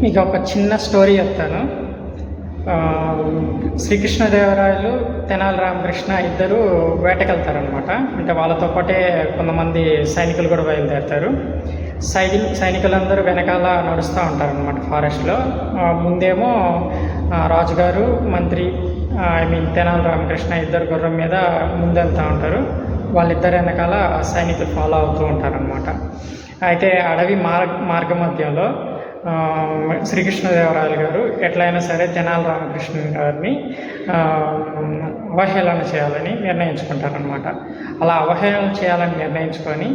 మీకు ఒక చిన్న స్టోరీ చెప్తాను. శ్రీకృష్ణదేవరాయలు, తెనాలి రామకృష్ణ ఇద్దరు వేటకెళ్తారనమాట. అంటే వాళ్ళతో పాటే కొంతమంది సైనికులు కూడా బయలుదేరుతారు. సైనికులందరూ వెనకాల నడుస్తూ ఉంటారనమాట ఫారెస్ట్లో. ముందేమో రాజుగారు, మంత్రి తెనాలి రామకృష్ణ ఇద్దరు గుర్రం మీద ముందెళ్తూ ఉంటారు. వాళ్ళిద్దరు వెనకాల సైనికులు ఫాలో అవుతూ ఉంటారనమాట. అయితే అడవి మార్గ మధ్యలో శ్రీకృష్ణదేవరాయలు గారు ఎట్లయినా సరే తెనాలి రామకృష్ణ గారిని అవహేళన చేయాలని నిర్ణయించుకుంటారనమాట. అలా అవహేళన చేయాలని నిర్ణయించుకొని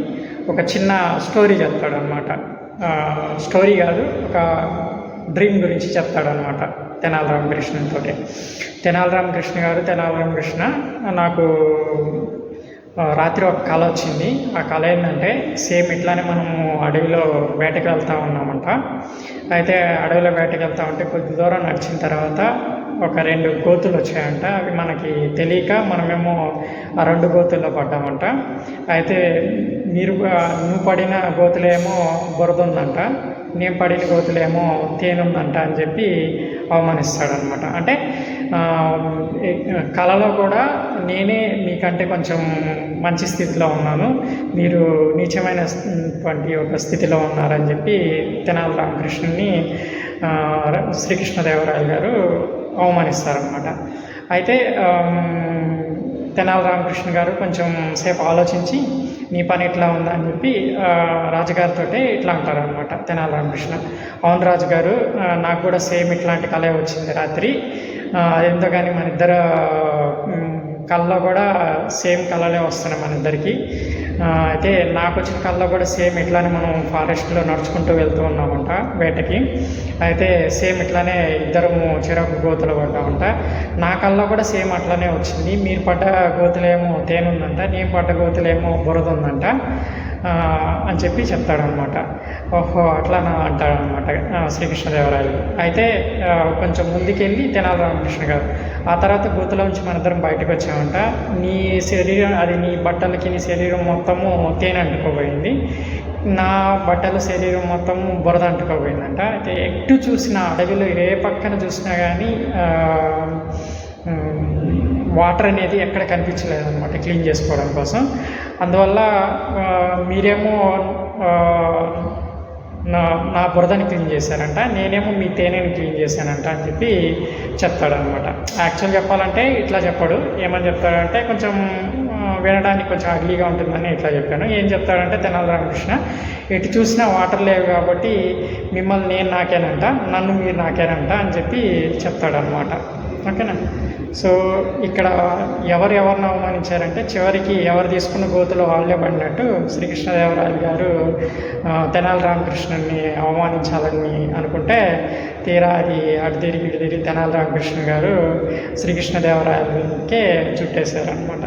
ఒక చిన్న స్టోరీ చెప్తాడనమాట. స్టోరీ కాదు, ఒక డ్రీమ్ గురించి చెప్తాడనమాట తెనాలి రామకృష్ణతో. తెనాలి రామకృష్ణ నాకు రాత్రి ఒక కళ వచ్చింది. ఆ కళ ఏంటంటే సేమ్ ఇట్లానే మనము అడవిలో వేటకి వెళ్తూ ఉన్నామంట. అయితే అడవిలో వేటకి వెళ్తూ ఉంటే కొద్ది దూరం నడిచిన తర్వాత ఒక 2 గోతులు వచ్చాయంట. అవి మనకి తెలియక మనమేమో ఆ 2 గోతుల్లో పడ్డామంట. అయితే నువ్వు పడిన గోతులేమో బురద ఉందంట, నేను పడిన గోతులేమో తేనుందంట అని చెప్పి అవమానిస్తాడనమాట. అంటే కళలో కూడా నేనే మీకంటే కొంచెం మంచి స్థితిలో ఉన్నాను, మీరు నీచమైనటువంటి ఒక స్థితిలో ఉన్నారని చెప్పి తెనాలి రామకృష్ణుని శ్రీకృష్ణదేవరాయలు గారు అవమానిస్తారనమాట. అయితే తెనాలి రామకృష్ణ గారు కొంచెం సేపు ఆలోచించి నీ పని ఇట్లా ఉందా అని చెప్పి రాజుగారితో ఇట్లా అంటారనమాట తెనాలి రామకృష్ణ. అవును రాజుగారు, నాకు కూడా సేమ్ ఇట్లాంటి కళ వచ్చింది రాత్రి. అదెంతో కానీ మన ఇద్దరు కళ్ళలో కూడా సేమ్ కళలే వస్తున్నాయి మన ఇద్దరికి. అయితే నాకు వచ్చిన కళ్ళలో కూడా సేమ్ ఇట్లానే మనం ఫారెస్ట్లో నడుచుకుంటూ వెళ్తూ ఉన్నామంట వేటకి. అయితే సేమ్ ఇట్లానే ఇద్దరము చెరకు గోతులు పడ్డామంట. నా కళ్ళలో కూడా సేమ్ అట్లానే వచ్చింది. మీరు పడ్డ గోతులేమో తేనుందంట, నేను పడ్డ గోతులేమో బురద ఉందంట అని చెప్పి చెప్తాడనమాట. ఓహో అట్లానా అంటాడనమాట శ్రీకృష్ణదేవరాయలు. అయితే కొంచెం ముందుకెళ్ళి తెనాలి రామకృష్ణ గారు ఆ తర్వాత గోతులోంచి మనిద్దరం బయటకు వచ్చామంట. నీ శరీరం, అది నీ బట్టలకి నీ శరీరం మొత్తము తేనె అంటుకోబోయింది, నా బట్టల శరీరం మొత్తము బురద అంటుకోబోయిందంట. అయితే ఎటు చూసినా అడవిలో ఏ పక్కన చూసినా కానీ వాటర్ అనేది ఎక్కడ కనిపించలేదు అనమాట క్లీన్ చేసుకోవడం కోసం. అందువల్ల మీరేమో నా బురదని క్లీన్ చేశారంట, నేనేమో మీ తేనెని క్లీన్ చేశానంట అని చెప్పి చెప్తాడనమాట. యాక్చువల్ చెప్పాలంటే ఇట్లా చెప్పాడు. ఏమని చెప్తాడంటే కొంచెం వినడానికి కొంచెం అగ్లీగా ఉంటుందని ఇట్లా చెప్పాను. ఏం చెప్తాడంటే తెనాలి రామకృష్ణ, ఎటు చూసినా వాటర్ లేవు కాబట్టి మిమ్మల్ని నేను నాకేనంట, నన్ను మీరు నాకేనంట అని చెప్పి చెప్తాడనమాట. ఓకేనా? సో ఇక్కడ ఎవరిని అవమానించారంటే చివరికి ఎవరు తీసుకున్న గోతులో వాళ్ళే పడినట్టు శ్రీకృష్ణదేవరాయలు గారు తెనాలి రామకృష్ణుని అవమానించాలని అనుకుంటే తీరా అది అటు తిరిగి తెనాలి రామకృష్ణ గారు శ్రీకృష్ణదేవరాయలకే చుట్టేశారనమాట.